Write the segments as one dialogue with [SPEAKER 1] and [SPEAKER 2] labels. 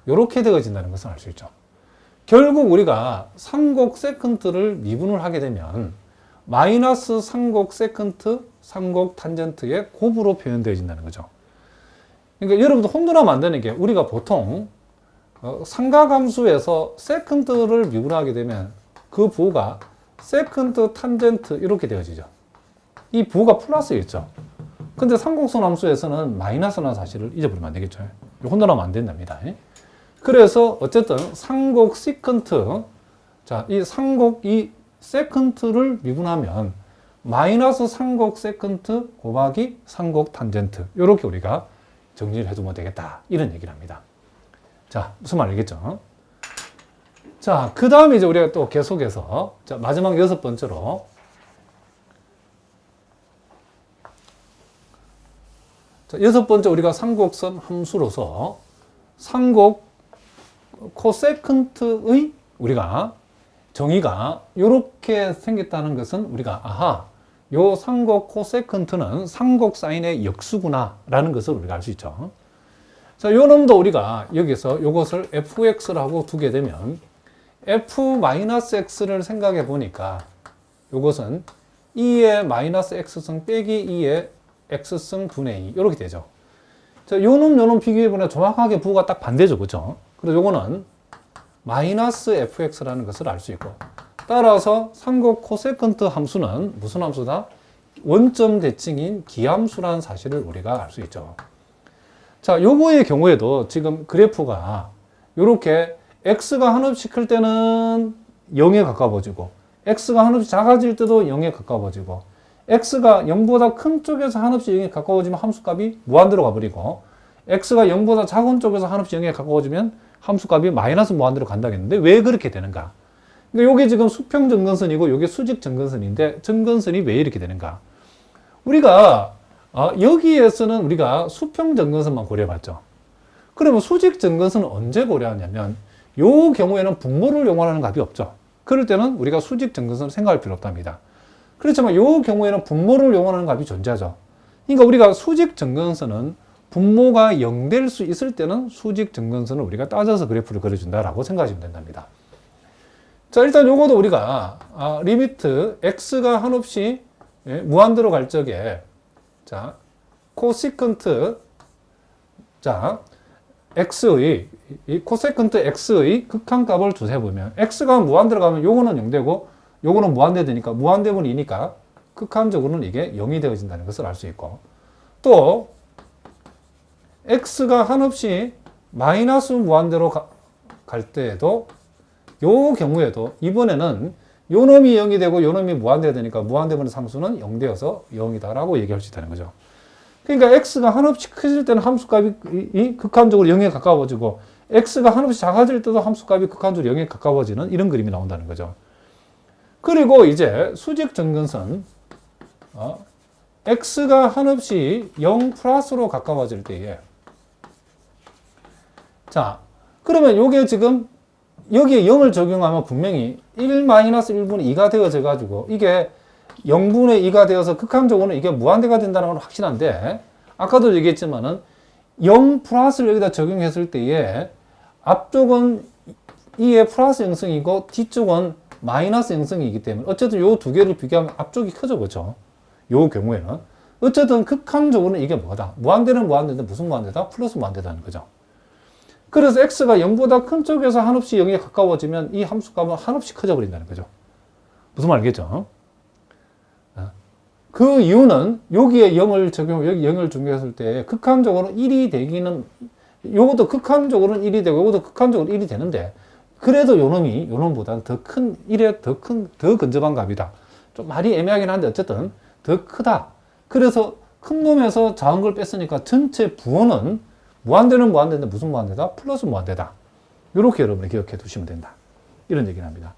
[SPEAKER 1] 이렇게 되어진다는 것을 알 수 있죠. 결국 우리가 상곡 세컨트를 미분을 하게 되면 마이너스 상곡 세컨트, 상곡 탄젠트의 곱으로 표현되어진다는 거죠. 그러니까 여러분도 혼돈하면 안 되는 게 우리가 보통 삼각함수에서 세컨트를 미분하게 되면 그 부호가 세컨트 탄젠트 이렇게 되어지죠. 이 부호가 플러스겠죠. 근데 삼곡선 함수에서는 마이너스라는 사실을 잊어버리면 안 되겠죠. 혼돈하면 안 된답니다. 그래서 어쨌든 상곡 시컨트, 자, 이 상곡 이 세컨트를 미분하면 마이너스 상곡 세컨트 곱하기 상곡 탄젠트 이렇게 우리가 정리를 해두면 되겠다 이런 얘기를 합니다. 자, 무슨 말 알겠죠? 자, 그 다음에 이제 우리가 또 계속해서 자, 마지막 6번째로 자, 6번째 우리가 상곡선 함수로서 상곡 코세컨트의 우리가 정의가 이렇게 생겼다는 것은 우리가 아하, 요 상곡 코세컨트는 상곡 사인의 역수구나 라는 것을 우리가 알 수 있죠. 자, 요 놈도 우리가 여기서 요것을 fx라고 두게 되면 f-x를 생각해 보니까 요것은 2의 마이너스 x승 빼기 2의 x승 분의 2 이렇게 되죠. 자, 요놈 비교해 보면 정확하게 부호가 딱 반대죠. 그죠? 그래서 요거는 마이너스 fx라는 것을 알 수 있고, 따라서 상곡 코세컨트 함수는 무슨 함수다? 원점 대칭인 기함수라는 사실을 우리가 알 수 있죠. 자, 요거의 경우에도 지금 그래프가 요렇게 x가 한없이 클 때는 0에 가까워지고 x가 한없이 작아질 때도 0에 가까워지고 x가 0보다 큰 쪽에서 한없이 0에 가까워지면 함수값이 무한대로 가버리고 x가 0보다 작은 쪽에서 한없이 0에 가까워지면 함수값이 마이너스 무한대로 간다겠는데 왜 그렇게 되는가? 근데 이게 지금 수평 점근선이고 이게 수직 점근선인데 점근선이 왜 이렇게 되는가? 우리가 여기에서는 우리가 수평 점근선만 고려해봤죠. 그러면 수직 점근선은 언제 고려하냐면 요 경우에는 분모를 용언하는 값이 없죠. 그럴 때는 우리가 수직 점근선을 생각할 필요 없답니다. 그렇지만 요 경우에는 분모를 용언하는 값이 존재하죠. 그러니까 우리가 수직 점근선은 분모가 0 될 수 있을 때는 수직 점근선을 우리가 따져서 그래프를 그려준다라고 생각하시면 된답니다. 자, 일단 요거도 우리가 리미트 x가 한없이 무한대로 갈 적에 자, 코시컨트 자, x의 이 코세컨트 x의 극한값을 두세 보면 x가 무한대로 가면 요거는 0되고 요거는 무한대 되니까 무한대분 2니까 극한적으로는 이게 0이 되어진다는 것을 알 수 있고, 또 x가 한없이 마이너스 무한대로 갈 때에도 요 경우에도 이번에는 요 놈이 0이 되고 요 놈이 무한대가 되니까 무한대분의 상수는 0 되어서 0이다라고 얘기할 수 있다는 거죠. 그러니까 x가 한없이 커질 때는 함수값이 극한적으로 0에 가까워지고 x가 한없이 작아질 때도 함수값이 극한적으로 0에 가까워지는 이런 그림이 나온다는 거죠. 그리고 이제 수직 점근선 x가 한없이 0 플러스로 가까워질 때에 자, 그러면 요게 지금 여기에 0을 적용하면 분명히 1-1분의 2가 되어져 가지고 이게 0분의 2가 되어서 극한적으로는 이게 무한대가 된다는 건 확실한데, 아까도 얘기했지만은 0 플러스를 여기다 적용했을 때에 앞쪽은 2의 플러스 형성이고 뒤쪽은 마이너스 형성이기 때문에 어쨌든 요 두 개를 비교하면 앞쪽이 커져. 그렇죠? 요 경우에는 어쨌든 극한적으로는 이게 뭐다? 무한대는 무한대인데 무슨 무한대다? 플러스 무한대다는 거죠. 그래서 x가 0보다 큰 쪽에서 한없이 0에 가까워지면 이 함수값은 한없이 커져 버린다는 거죠. 무슨 말 알겠죠? 그 이유는 여기에 0을 여기 0을 적용했을 때 극한적으로 1이 되기는, 요것도 극한적으로는 1이 되고 요것도 극한적으로 1이 되는데, 그래도 요놈이 요놈보다는 더 큰 1에 더 근접한 값이다. 좀 말이 애매하긴 한데 어쨌든 더 크다. 그래서 큰 놈에서 작은 걸 뺐으니까 전체 부호는 무한대는 무한대인데 무슨 무한대다? 플러스 무한대다. 이렇게 여러분이 기억해 두시면 된다. 이런 얘기를 합니다.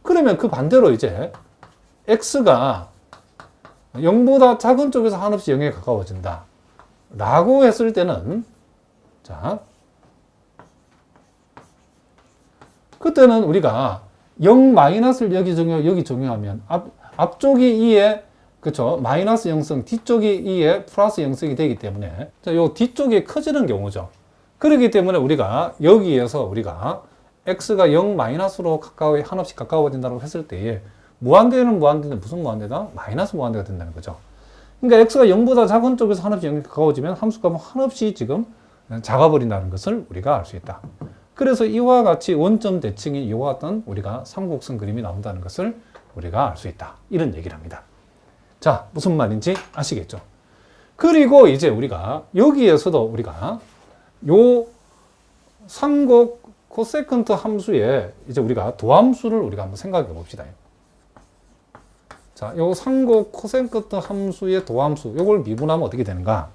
[SPEAKER 1] 그러면 그 반대로 이제 x가 0보다 작은 쪽에서 한없이 0에 가까워진다 라고 했을 때는 자, 그때는 우리가 0 마이너스를 여기 적용하면 앞쪽이 2에 그쵸 마이너스 0승, 뒤쪽이 2에 플러스 0승이 되기 때문에 자, 요 뒤쪽이 커지는 경우죠. 그렇기 때문에 우리가 여기에서 우리가 x가 0 마이너스로 가까이 한없이 가까워진다고 했을 때에 무한대는 무한대인데 무슨 무한대다? 마이너스 무한대가 된다는 거죠. 그러니까 x가 0보다 작은 쪽에서 한없이 0이 가까워지면 함수값은 한없이 지금 작아버린다는 것을 우리가 알 수 있다. 그래서 이와 같이 원점 대칭인 이와 같은 우리가 삼곡선 그림이 나온다는 것을 우리가 알 수 있다. 이런 얘기를 합니다. 자, 무슨 말인지 아시겠죠? 그리고 이제 우리가 여기에서도 우리가 요 삼곡 코세컨트 함수에 이제 우리가 도함수를 우리가 한번 생각해 봅시다. 자, 요 삼곡 코세컨트 함수의 도함수, 요걸 미분하면 어떻게 되는가?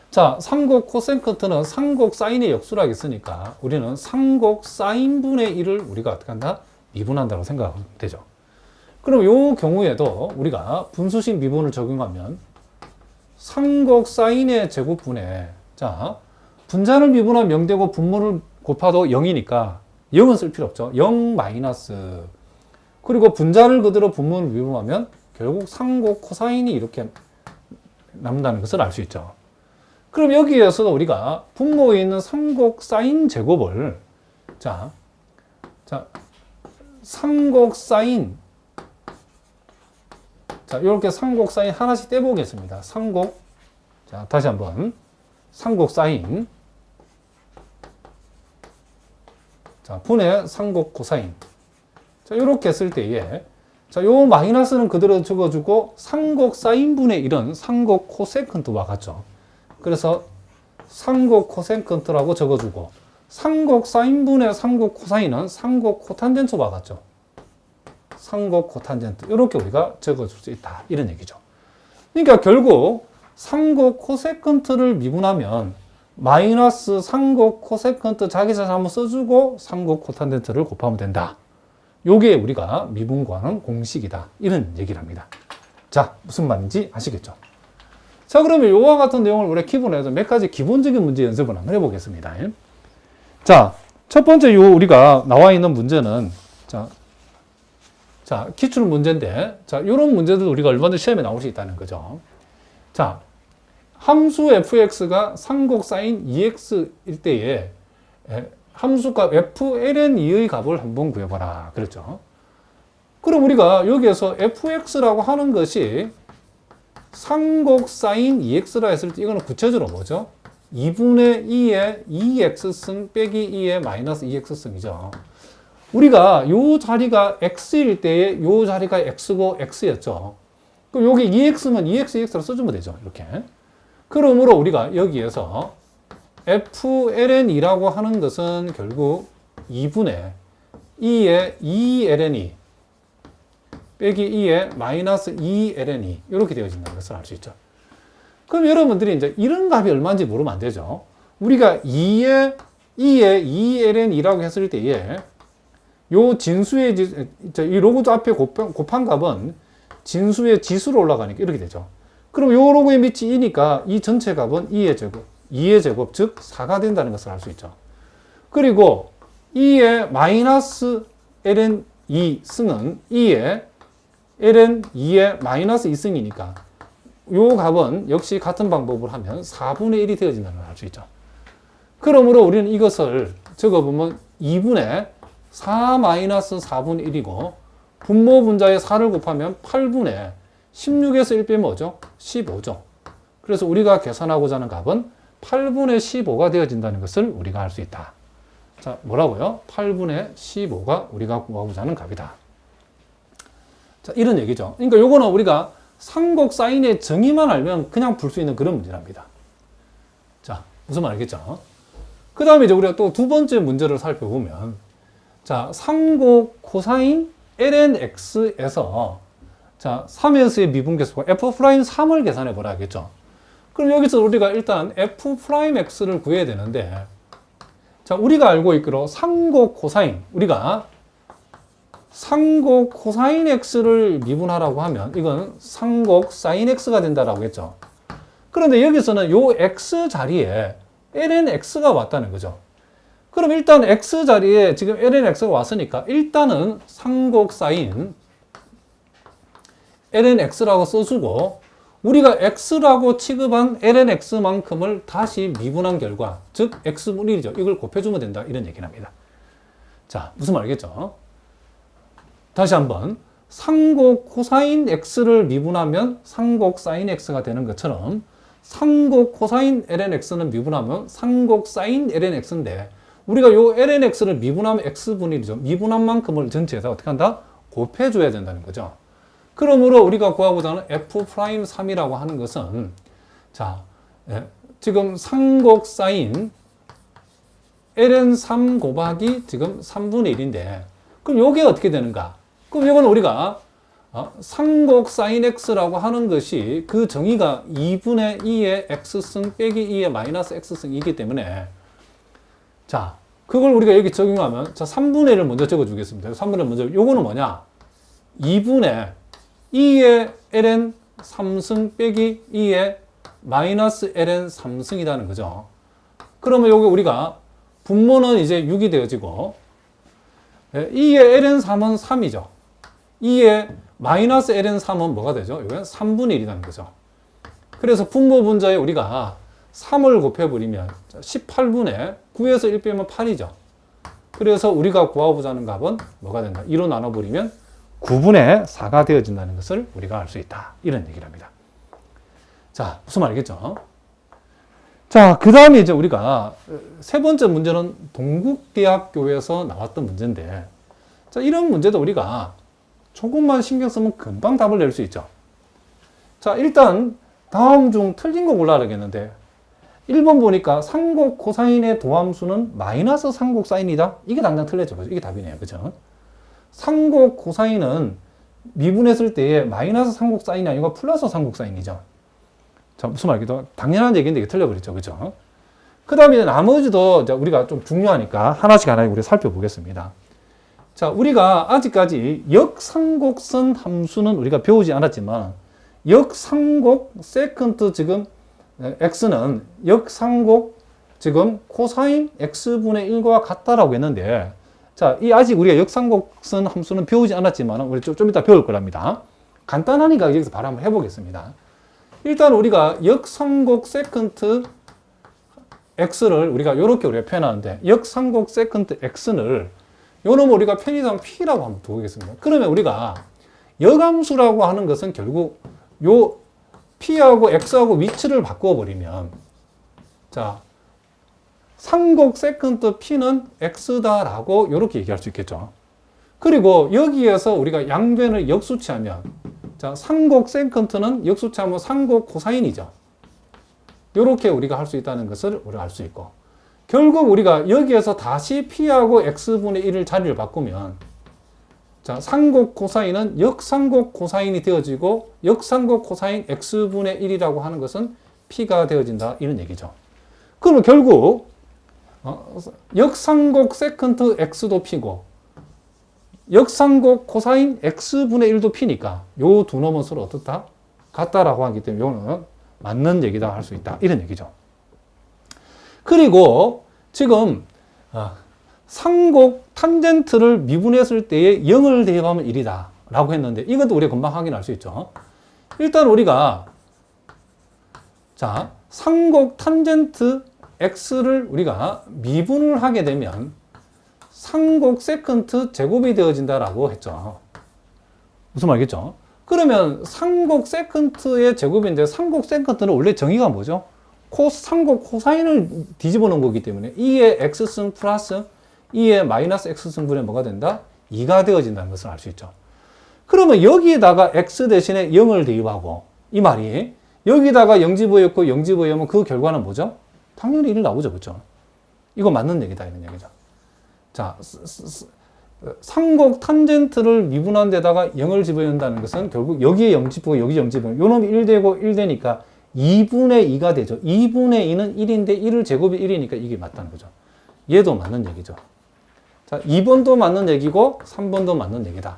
[SPEAKER 1] 자, 삼곡 코세컨트는 삼곡 사인의 역수라고 했으니까 우리는 삼곡 사인분의 1을 우리가 어떻게 한다? 미분한다고 생각하면 되죠. 그럼 요 경우에도 우리가 분수식 미분을 적용하면 삼곡 사인의 제곱분에, 자, 분자를 미분하면 0되고 분모를 곱하도 0이니까 0은 쓸 필요 없죠. 0 마이너스. 그리고 분자를 그대로 분모를 미분하면 결국 삼곡 코사인이 이렇게 남는다는 것을 알 수 있죠. 그럼 여기에서도 우리가 분모에 있는 삼곡 사인 제곱을 자, 삼곡 사인, 자, 이렇게 삼곡 사인 하나씩 떼보겠습니다. 삼곡, 자, 다시 한번 삼곡 사인, 자, 분의 삼곡 코사인. 자, 이렇게 했을 때에, 자, 요 마이너스는 그대로 적어주고 삼곡 사인분의 1은 삼곡 코세컨트와 같죠. 그래서 삼곡 코세컨트라고 적어주고 삼곡 사인분의 삼곡 코사인은 삼곡 코탄젠트와 같죠. 삼곡 코탄젠트 이렇게 우리가 적어줄 수 있다 이런 얘기죠. 그러니까 결국 삼곡 코세컨트를 미분하면 마이너스 삼곡 코세컨트 자기자신 한번 써주고 삼곡 코탄젠트를 곱하면 된다. 요게 우리가 미분구하는 공식이다 이런 얘기를 합니다. 자, 무슨 말인지 아시겠죠? 자, 그러면 요와 같은 내용을 우리가 기본에서 몇 가지 기본적인 문제 연습을 한번 해보겠습니다. 자, 첫 번째 요 우리가 나와 있는 문제는 자, 기출 문제인데, 자, 요런 문제들 우리가 얼마든지 시험에 나올 수 있다는 거죠. 자, 함수 fx가 삼곡 사인 2x일 때에 함수값 fln2의 값을 한번 구해봐라. 그랬죠. 그럼 우리가 여기에서 fx라고 하는 것이 삼곡 사인 2x라 했을 때 이거는 구체적으로 뭐죠? 2분의 2의 2x승 빼기 2의 마이너스 2x승이죠. 우리가 요 자리가 x일 때에 요 자리가 x고 x였죠. 그럼 여기 2x면 2x, 2x로 써주면 되죠. 이렇게. 그러므로 우리가 여기에서 fln이라고 하는 것은 결국 2분의 2의 2ln이 빼기 2의 마이너스 2ln이 이렇게 되어진다는 것을 알 수 있죠. 그럼 여러분들이 이제 이런 값이 얼마인지 모르면 안 되죠. 우리가 2의 2ln이라고 했을 때에 요 진수의 이 로그 앞에 곱한 값은 진수의 지수로 올라가니까 이렇게 되죠. 그럼 요 로그의 밑이 2니까 이 전체 값은 2의 제곱, 즉 4가 된다는 것을 알 수 있죠. 그리고 2의 마이너스 ln 2승은 2의 ln 2의 마이너스 2승이니까 요 값은 역시 같은 방법을 하면 4분의 1이 되어진다는 걸 알 수 있죠. 그러므로 우리는 이것을 적어보면 2분의 4 마이너스 4분의 1이고 분모 분자에 4를 곱하면 8분의 16에서 1 빼면 뭐죠? 15죠. 그래서 우리가 계산하고자 하는 값은 8분의 15가 되어진다는 것을 우리가 알 수 있다. 자, 뭐라고요? 8분의 15가 우리가 구하고자 하는 값이다. 자, 이런 얘기죠. 그러니까 요거는 우리가 삼곡 사인의 정의만 알면 그냥 풀 수 있는 그런 문제랍니다. 자, 무슨 말 알겠죠? 그 다음에 이제 우리가 또 두 번째 문제를 살펴보면, 자, 삼곡 코사인 lnx에서 자, 3에서의 미분계수가 f'3을 계산해 보라 하겠죠. 그럼 여기서 우리가 일단 f'x를 구해야 되는데, 자, 우리가 알고 있기로 삼곡 코사인, 우리가 삼곡 코사인 x를 미분하라고 하면 이건 삼곡 사인 x가 된다라고 했죠. 그런데 여기서는 요 x 자리에 lnx가 왔다는 거죠. 그럼 일단 x 자리에 지금 lnx가 왔으니까 일단은 삼곡 사인 lnx라고 써주고 우리가 x라고 취급한 ln x만큼을 다시 미분한 결과, 즉 x분의 1이죠. 이걸 곱해주면 된다. 이런 얘기를 합니다. 자, 무슨 말 알겠죠? 다시 한번 상곡 코사인 x를 미분하면 상곡 사인 x가 되는 것처럼 상곡 코사인 ln x는 미분하면 상곡 사인 ln x인데, 우리가 요 ln x를 미분하면 x분의 1이죠. 미분한 만큼을 전체에다 어떻게 한다? 곱해줘야 된다는 거죠. 그러므로 우리가 구하고자 하는 F'3이라고 하는 것은, 자, 지금 상곡 사인 ln3 곱하기 지금 3분의 1인데, 그럼 요게 어떻게 되는가? 그럼 이건 우리가 상곡 사인 x라고 하는 것이 그 정의가 2분의 2의 x승 빼기 2의 마이너스 x승이기 때문에, 자, 그걸 우리가 여기 적용하면, 자, 3분의 1을 먼저 적어주겠습니다. 3분의 1 먼저, 요거는 뭐냐? 2분의 2의 ln 3승 빼기 2의 마이너스 ln 3승이라는 거죠. 그러면 요게 우리가 분모는 이제 6이 되어지고, 2의 ln 3은 3이죠. 2의 마이너스 ln 3은 뭐가 되죠? 이건 3분의 1이라는 거죠. 그래서 분모 분자에 우리가 3을 곱해버리면 18분의 9에서 1 빼면 8이죠. 그래서 우리가 구하고자 하는 값은 뭐가 된다? 2로 나눠버리면 9분의 4가 되어진다는 것을 우리가 알 수 있다. 이런 얘기를 합니다. 자, 무슨 말 알겠죠? 자, 그 다음에 이제 우리가 세 번째 문제는 동국대학교에서 나왔던 문제인데, 자, 이런 문제도 우리가 조금만 신경 쓰면 금방 답을 낼 수 있죠. 자, 일단 다음 중 틀린 거 골라야 되겠는데, 1번 보니까 상곡 코사인의 도함수는 마이너스 상곡 사인이다. 이게 당장 틀렸죠. 그죠? 이게 답이네요. 그죠? 상곡 코사인은 미분했을 때에 마이너스 상곡 사인이 아니고 플러스 상곡 사인이죠. 자, 무슨 말이죠? 당연한 얘기인데 이게 틀려버렸죠. 그죠? 그 다음에 나머지도 우리가 좀 중요하니까 하나씩 우리 살펴보겠습니다. 자, 우리가 아직까지 역상곡선 함수는 우리가 배우지 않았지만, 역상곡 세컨트 지금 x는 역상곡 지금 코사인 x분의 1과 같다라고 했는데, 자, 이 아직 우리가 역상곡선 함수는 배우지 않았지만 우리 좀 이따 배울 거랍니다. 간단하니까 여기서 바로 한번 해보겠습니다. 일단 우리가 역상곡 세컨트 x를 우리가 이렇게 우리가 표현하는데, 역상곡 세컨트 x를 요놈을 우리가 편의상 p라고 한번 두겠습니다. 그러면 우리가 역함수라고 하는 것은 결국 요 p하고 x하고 위치를 바꾸어 버리면, 자, 상곡 세컨트 p는 x다라고 이렇게 얘기할 수 있겠죠. 그리고 여기에서 우리가 양변을 역수치하면, 자, 상곡 세컨트는 역수치하면 상곡 코사인이죠. 이렇게 우리가 할 수 있다는 것을 우리가 알 수 있고, 결국 우리가 여기에서 다시 p하고 x분의 1을 자리를 바꾸면, 자, 상곡 코사인은 역상곡 코사인이 되어지고, 역상곡 코사인 x분의 1이라고 하는 것은 p가 되어진다. 이런 얘기죠. 그러면 결국 역상곡 세컨트 x도 p고, 역상곡 코사인 x분의 1도 p니까 요 두 놈은 서로 어떻다? 같다라고 하기 때문에 요는 맞는 얘기다 할 수 있다. 이런 얘기죠. 그리고 지금 상곡 탄젠트를 미분했을 때에 0을 대입하면 1이다 라고 했는데, 이것도 우리가 금방 확인할 수 있죠. 일단 우리가, 자, 상곡 탄젠트 x를 우리가 미분을 하게 되면 상곡 세컨트 제곱이 되어진다라고 했죠. 무슨 말이겠죠? 그러면 상곡 세컨트의 제곱인데, 상곡 세컨트는 원래 정의가 뭐죠? 상곡 코사인을 뒤집어 놓은 거기 때문에 2의 x승 플러스 2의 마이너스 x승분의 뭐가 된다? 2가 되어진다는 것을 알 수 있죠. 그러면 여기에다가 x 대신에 0을 대입하고, 이 말이 여기다가 0 집어넣고 0 집어넣으면 그 결과는 뭐죠? 당연히 1 나오죠. 그렇죠? 이거 맞는 얘기다 이런 얘기죠. 자, 상곡 탄젠트를 미분한 데다가 0을 집어넣는다는 것은 결국 여기에 0 집고 여기 0 집어넣으면 요 놈이 1 되고 1 되니까 2분의 2가 되죠. 2분의 2는 1인데 1을 제곱이 1이니까 이게 맞다는 거죠. 얘도 맞는 얘기죠. 자, 2번도 맞는 얘기고 3번도 맞는 얘기다.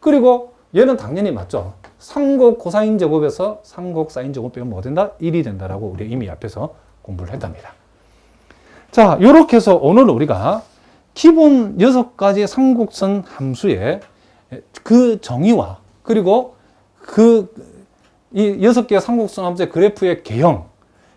[SPEAKER 1] 그리고 얘는 당연히 맞죠. 상곡 코사인 제곱에서 상곡 사인 제곱 빼면 뭐 된다? 1이 된다라고 우리 이미 앞에서 공부를 했답니다. 자, 이렇게 해서 오늘 우리가 기본 6가지 상곡선 함수의 그 정의와, 그리고 그 이 6개의 삼곡선 함수의 그래프의 개형,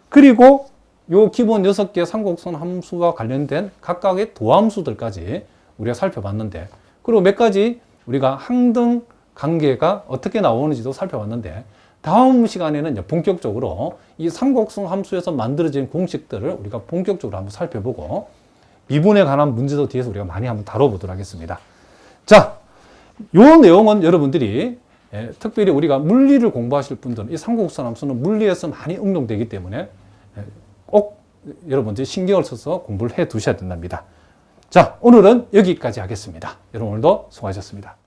[SPEAKER 1] 그리고 요 기본 6개의 삼곡선 함수와 관련된 각각의 도함수들까지 우리가 살펴봤는데, 그리고 몇 가지 우리가 항등 관계가 어떻게 나오는지도 살펴봤는데, 다음 시간에는 본격적으로 이 삼곡선 함수에서 만들어진 공식들을 우리가 본격적으로 한번 살펴보고, 미분에 관한 문제도 뒤에서 우리가 많이 한번 다뤄보도록 하겠습니다. 자, 요 내용은 여러분들이 특별히 우리가 물리를 공부하실 분들은 이 삼곡선 함수는 물리에서 많이 응용되기 때문에 꼭 여러분들이 신경을 써서 공부를 해 두셔야 된답니다. 자, 오늘은 여기까지 하겠습니다. 여러분 오늘도 수고하셨습니다.